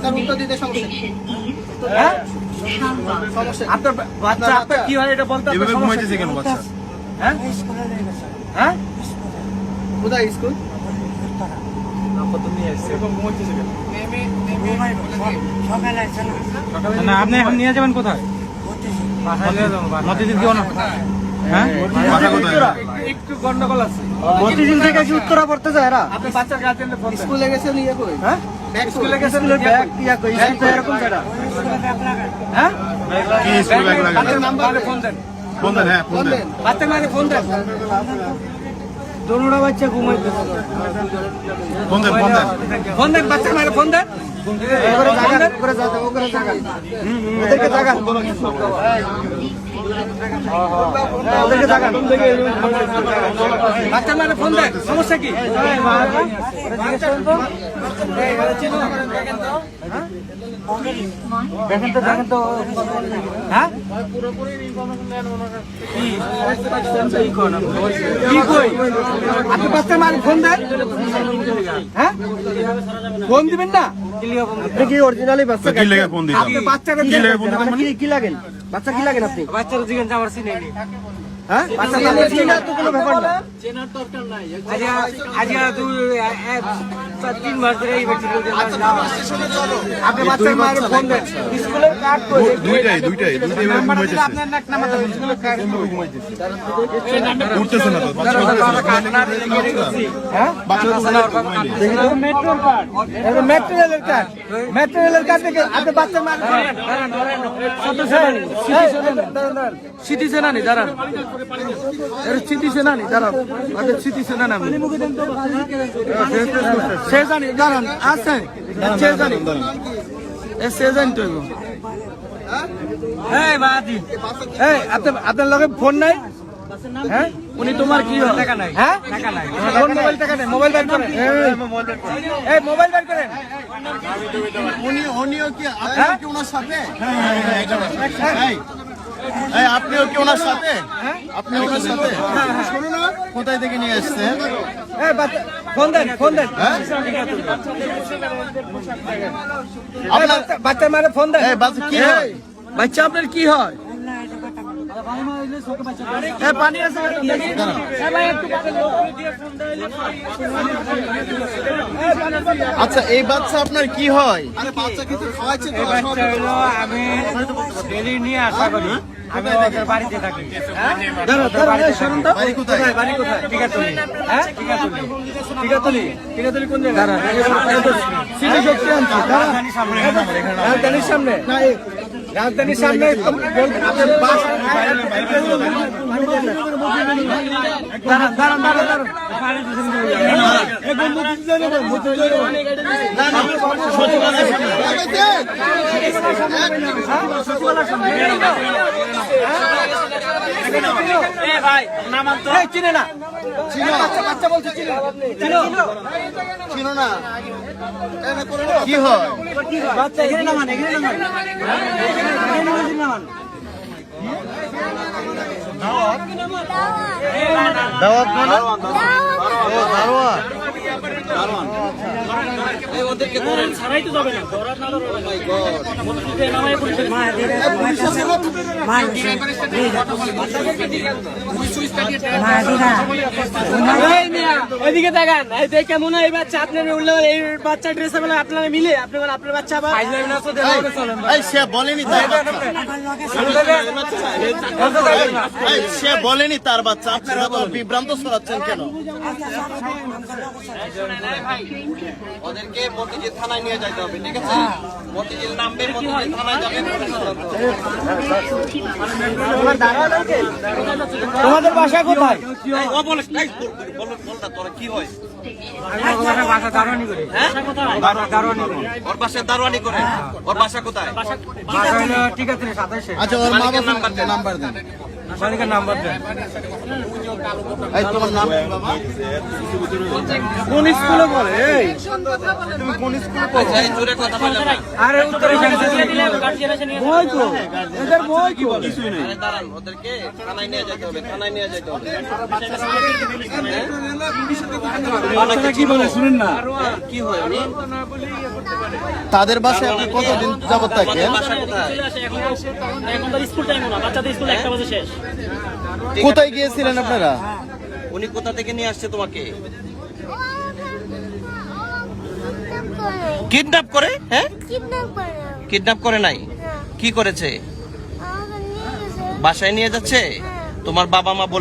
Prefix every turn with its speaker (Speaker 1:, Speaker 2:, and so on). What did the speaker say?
Speaker 1: আপনার উত্তর দিতে সমস্যা নেই।
Speaker 2: হ্যাঁ
Speaker 1: সমস্যা নেই।
Speaker 2: আপনার বাচ্চা আপনার কি হয় এটা বলতে আপনার সমস্যা
Speaker 3: ঘুমাইতেছে কেন বাচ্চা?
Speaker 2: হ্যাঁ হ্যাঁ
Speaker 1: কোথায় স্কুল?
Speaker 2: না আপনি এখন নিয়ে যাবেন কোথায়? মতিঝিল কি হ্যাঁ
Speaker 3: বাসা কোথায়?
Speaker 2: একটু গন্ডগোল আছে। মতিঝিল থেকে কি উত্তরা পড়তে যায় এরা? আপনি বাচ্চার গার্জেনকে ফোন দেন।
Speaker 1: স্কুলে গেছেন ইয়ে কই?
Speaker 2: হ্যাঁ
Speaker 1: ব্যাগ
Speaker 2: স্কুলে গেছেন ব্যাগ ইয়া কই স্কুল তো এরকম জায়গা হ্যাঁ
Speaker 3: কি স্কুল ব্যাগ লাগে?
Speaker 2: বাচ্চার নাম্বারে ফোন দেন।
Speaker 3: ফোন দেন, হ্যাঁ ফোন দেন।
Speaker 2: বাচ্চার মাকে ফোন দেন। দোনোটা বাচ্চা ঘুমাইতেছে।
Speaker 3: ফোন দেন, ফোন দেন।
Speaker 2: ফোন দেন বাচ্চার মাকে ফোন দেন। ওদেরকে জাগান। ওদেরকে জাগান। বাচ্চার মাকে ফোন দেন। সমস্যা কি? দেখেন তো হ্যাঁ কি কই আপনি বাচ্চার মাকে ফোন দেন হ্যাঁ ফোন দিবেন না আপনি কি অরিজিনালি বাচ্চা
Speaker 3: কি লেগে ফোন দিলাম?
Speaker 2: আপনি বাচ্চাকে
Speaker 3: কি লেগে ফোন দিলাম?
Speaker 2: কি লাগেন বাচ্চা কি লাগেন আপনি বাচ্চার জিজ্ঞাসা আমার চিনেনি হ্যাঁ বাচ্চা চিনার তো কোনো ব্যাপার না চেনার দরকার নাই আজ 3 মাস ধরে এই ব্যক্তি আপনি বাচ্চার মায়ের ফোন দেন স্কুলের কার্ড করে
Speaker 3: দুইটাই ঘুমাইতেছে।
Speaker 2: আপনার নাক নামাতে স্কুলের কার্ড
Speaker 3: উঠতেছে না তো বাচ্চা
Speaker 2: হ্যাঁ ম্যাটেরিয়ালের কার্ড থেকে আপনি বাচ্চার মায়ের স্মৃতি সেনানি দাঁড়ান স্মৃতি সেনানি দাঁড়ান স্মৃতি সেনানি সে জানি দাঁড়ান আছে সে জানি সে জানি তো আপনার লগে ফোন নাই হ্যাঁ উনি তোমার কি হয় টাকা নাই হ্যাঁ টাকা নাই মোবাইল টাকা নেই মোবাইল বের করেন এই মোবাইল বের করেন
Speaker 1: উনিও কি আপনিও কি ওনার সাথে? এই আপনিও কি ওনার সাথে? আপনি ওনার সাথে? শোনো না কোথায় থেকে নিয়ে আসছেন?
Speaker 2: এই ফোন দেন বাচ্চার মারে ফোন দেন
Speaker 1: এই বাচ্চা কি হয়?
Speaker 2: বাচ্চা আপনার কি হয় পানি আছে
Speaker 1: আচ্ছা এই বাচ্চা আপনার কি হয়? আরে বাচ্চা কিছু খাওয়াচ্ছে তো?
Speaker 2: আমি ডেলি নিয়ে আশা করি আমি ওদের বাড়িতে থাকি
Speaker 1: বাড়ি কোথায়?
Speaker 2: বাড়ি কোথায় টিকাতলি হ্যাঁ টিকাতলি কোন জায়গা রাজধানীর সামনে রাজধানীর সামনে চিনে না বাচ্চা বলছে
Speaker 1: চিনো না কি হয়?
Speaker 2: বাচ্চা এখানে নামান
Speaker 1: দাওয়াত মানে? ও দাওয়াত।
Speaker 2: ওদেরকে ধরেন ছাড়াই তো যাবে না ওইদিকে দেখান কেমন এই বাচ্চা আপনার উঠলে এই বাচ্চা ড্রেস আপনারা মিলে আপনি আপনার বাচ্চা আবার
Speaker 1: এই সে বলেনি তার বাচ্চা। এই সে বলেনি তার বাচ্চা, আপনারা তো বিভ্রান্ত ছড়াচ্ছেন কেন? ওদেরকে মতিঝিল থানায় নিয়ে যেতে হবে, ঠিক আছে? মতিঝিল নামবে, মতিঝিল থানায় যাবেন।
Speaker 2: তোমাদের বাসা কোথায়?
Speaker 1: তোরা কি হয়?
Speaker 2: বাসা দারোয়ানি করি
Speaker 1: ওর বাসায় দারোয়ানি করে। ওর বাসা কোথায়?
Speaker 2: ঠিক আছে 27
Speaker 1: আচ্ছা ওর মা বাবার নাম্বার দেন।
Speaker 2: আসামিকে নাম্বার দেন।
Speaker 1: এই তোমার নাম কি বাবা?
Speaker 2: কোন স্কুলে পড়ে? এই তুমি কোন স্কুলে পড়ো?
Speaker 1: আচ্ছা, এই জোরে কথা বললাম না।
Speaker 2: আরে উত্তরে বই তো এদের বই তো
Speaker 1: আরে দাঁড়ান, ওদেরকে থানায় নিয়ে যেতে হবে, থানায় নিয়ে যেতে হবে।
Speaker 2: বাচ্চারা কি বলে শুনেন না।
Speaker 1: কি হয় উনি?
Speaker 3: তাদের বাসায় আপনি কতদিন যাবত থাকেন?
Speaker 1: আমাদের বাসা কোথায়?
Speaker 4: এখন তো স্কুল টাইম না, বাচ্চাদের স্কুল 1টা বাজে শেষ।
Speaker 3: কোথায় গিয়েছিলেন আপনারা?
Speaker 1: উনি কোথা থেকে নিয়ে আসছে তোমাকে? কিডন্যাপ করে? হ্যাঁ, কিডন্যাপ করে নাই, কি করেছে? বাসায় নিয়ে যাচ্ছে? তোমার বাবা মা বলে